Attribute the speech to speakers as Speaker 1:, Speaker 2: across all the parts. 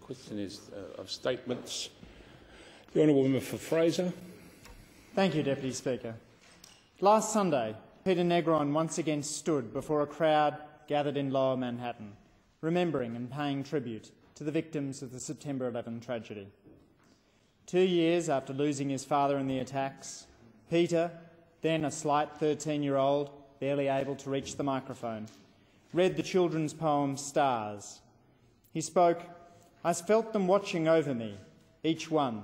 Speaker 1: question is of statements. The Honourable Member for Fraser.
Speaker 2: Thank you, Deputy Speaker. Last Sunday, Peter Negron once again stood before a crowd gathered in Lower Manhattan, remembering and paying tribute to the victims of the September 11 tragedy. 2 years after losing his father in the attacks, Peter, then a slight 13-year-old, barely able to reach the microphone, read the children's poem Stars. He spoke, "I felt them watching over me, each one,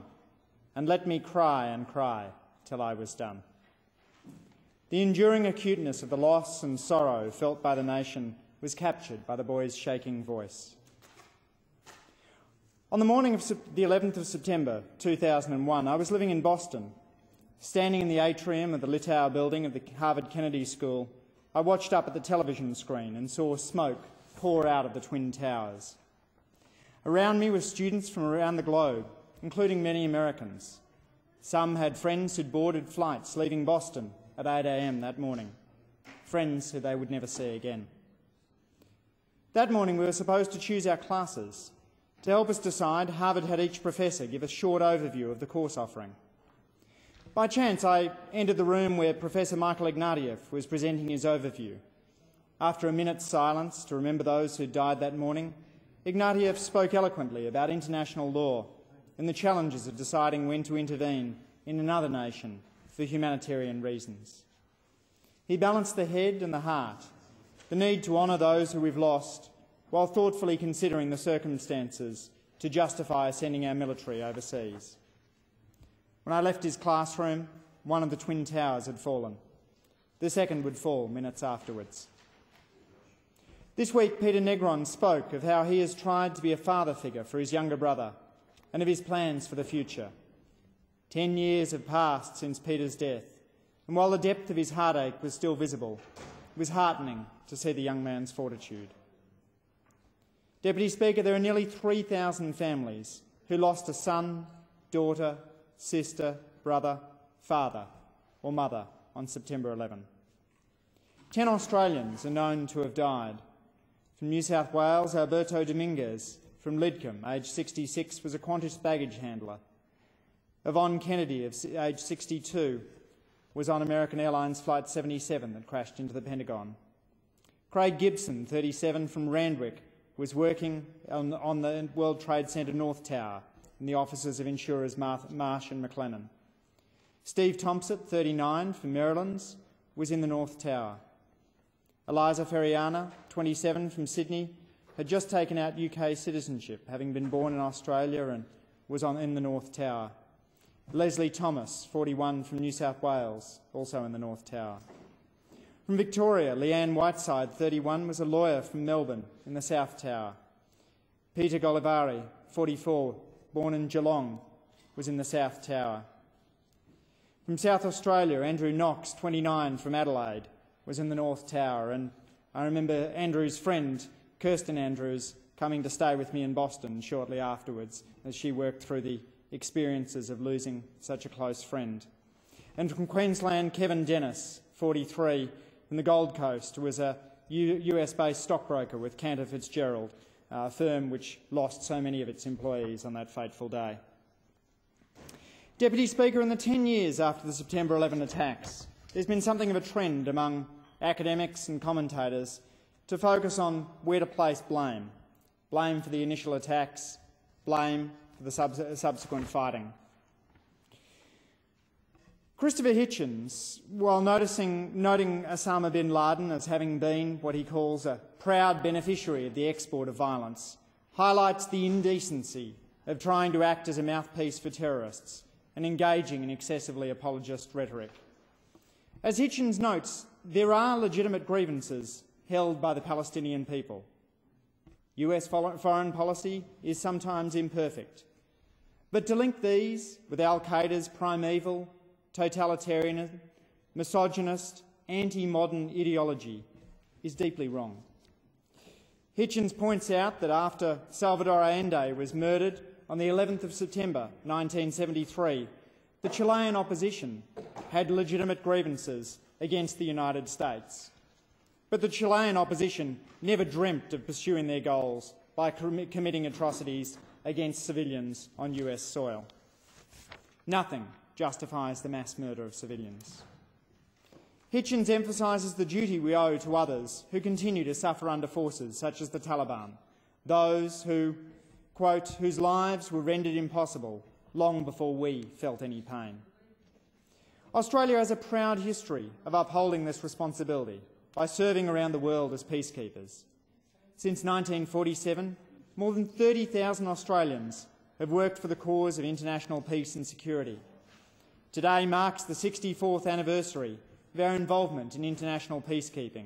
Speaker 2: and let me cry and cry till I was done." The enduring acuteness of the loss and sorrow felt by the nation was captured by the boy's shaking voice. On the morning of the 11th of September 2001, I was living in Boston. Standing in the atrium of the Littau building of the Harvard Kennedy School, I watched up at the television screen and saw smoke pour out of the Twin Towers. Around me were students from around the globe, including many Americans. Some had friends who'd boarded flights leaving Boston at 8 a.m. that morning, friends who they would never see again. That morning we were supposed to choose our classes. To help us decide, Harvard had each professor give a short overview of the course offering. By chance, I entered the room where Professor Michael Ignatieff was presenting his overview. After a minute's silence to remember those who died that morning, Ignatieff spoke eloquently about international law and the challenges of deciding when to intervene in another nation for humanitarian reasons. He balanced the head and the heart, the need to honour those who we've lost, while thoughtfully considering the circumstances to justify sending our military overseas. When I left his classroom, one of the Twin Towers had fallen. The second would fall minutes afterwards. This week, Peter Negron spoke of how he has tried to be a father figure for his younger brother and of his plans for the future. 10 years have passed since Peter's death, and while the depth of his heartache was still visible, it was heartening to see the young man's fortitude. Deputy Speaker, there are nearly 3,000 families who lost a son, daughter, sister, brother, father or mother on September 11. 10 Australians are known to have died. From New South Wales, Alberto Dominguez from Lidcombe, aged 66, was a Qantas baggage handler. Yvonne Kennedy, of age 62, was on American Airlines Flight 77 that crashed into the Pentagon. Craig Gibson, 37, from Randwick, was working on the World Trade Centre North Tower in the offices of insurers Marsh and McLennan. Steve Thompson, 39, from Maryland, was in the North Tower. Eliza Ferriana, 27, from Sydney, had just taken out UK citizenship, having been born in Australia, and was in the North Tower. Leslie Thomas, 41, from New South Wales, also in the North Tower. From Victoria, Leanne Whiteside, 31, was a lawyer from Melbourne in the South Tower. Peter Golivari, 44, born in Geelong, was in the South Tower. From South Australia, Andrew Knox, 29, from Adelaide, was in the North Tower, and I remember Andrew's friend, Kirsten Andrews, coming to stay with me in Boston shortly afterwards as she worked through the experiences of losing such a close friend. And from Queensland, Kevin Dennis, 43, from the Gold Coast, was a US-based stockbroker with Cantor Fitzgerald, a firm which lost so many of its employees on that fateful day. Deputy Speaker, in the 10 years after the September 11 attacks, there's been something of a trend among academics and commentators to focus on where to place blame. Blame for the initial attacks, blame for the subsequent fighting. Christopher Hitchens, while noting Osama bin Laden as having been what he calls a proud beneficiary of the export of violence, highlights the indecency of trying to act as a mouthpiece for terrorists and engaging in excessively apologist rhetoric. As Hitchens notes, there are legitimate grievances held by the Palestinian people. US foreign policy is sometimes imperfect, but to link these with al-Qaeda's primeval, totalitarian, misogynist, anti-modern ideology is deeply wrong. Hitchens points out that after Salvador Allende was murdered on the 11th of September 1973, the Chilean opposition had legitimate grievances against the United States. But the Chilean opposition never dreamt of pursuing their goals by committing atrocities against civilians on US soil. Nothing justifies the mass murder of civilians. Hitchens emphasises the duty we owe to others who continue to suffer under forces such as the Taliban, those who, quote, whose lives were rendered impossible long before we felt any pain. Australia has a proud history of upholding this responsibility by serving around the world as peacekeepers. Since 1947, more than 30,000 Australians have worked for the cause of international peace and security. Today marks the 64th anniversary of our involvement in international peacekeeping.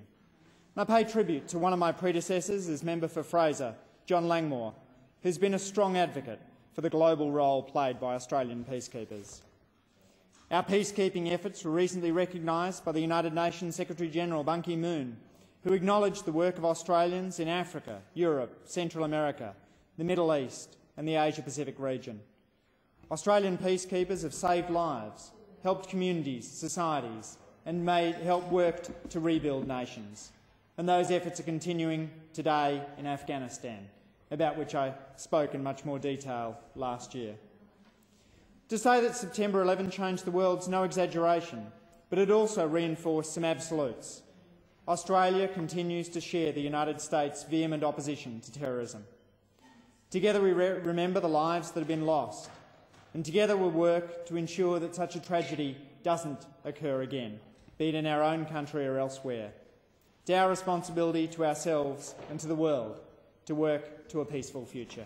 Speaker 2: And I pay tribute to one of my predecessors as member for Fraser, John Langmore, who's been a strong advocate for the global role played by Australian peacekeepers. Our peacekeeping efforts were recently recognised by the United Nations Secretary-General Ban Ki-moon, who acknowledged the work of Australians in Africa, Europe, Central America, the Middle East and the Asia-Pacific region. Australian peacekeepers have saved lives, helped communities, societies and helped work to rebuild nations. And those efforts are continuing today in Afghanistan, about which I spoke in much more detail last year. To say that September 11 changed the world's no exaggeration, but it also reinforced some absolutes. Australia continues to share the United States' vehement opposition to terrorism. Together we remember the lives that have been lost, and together we work to ensure that such a tragedy doesn't occur again, be it in our own country or elsewhere. It's our responsibility to ourselves and to the world to work to a peaceful future.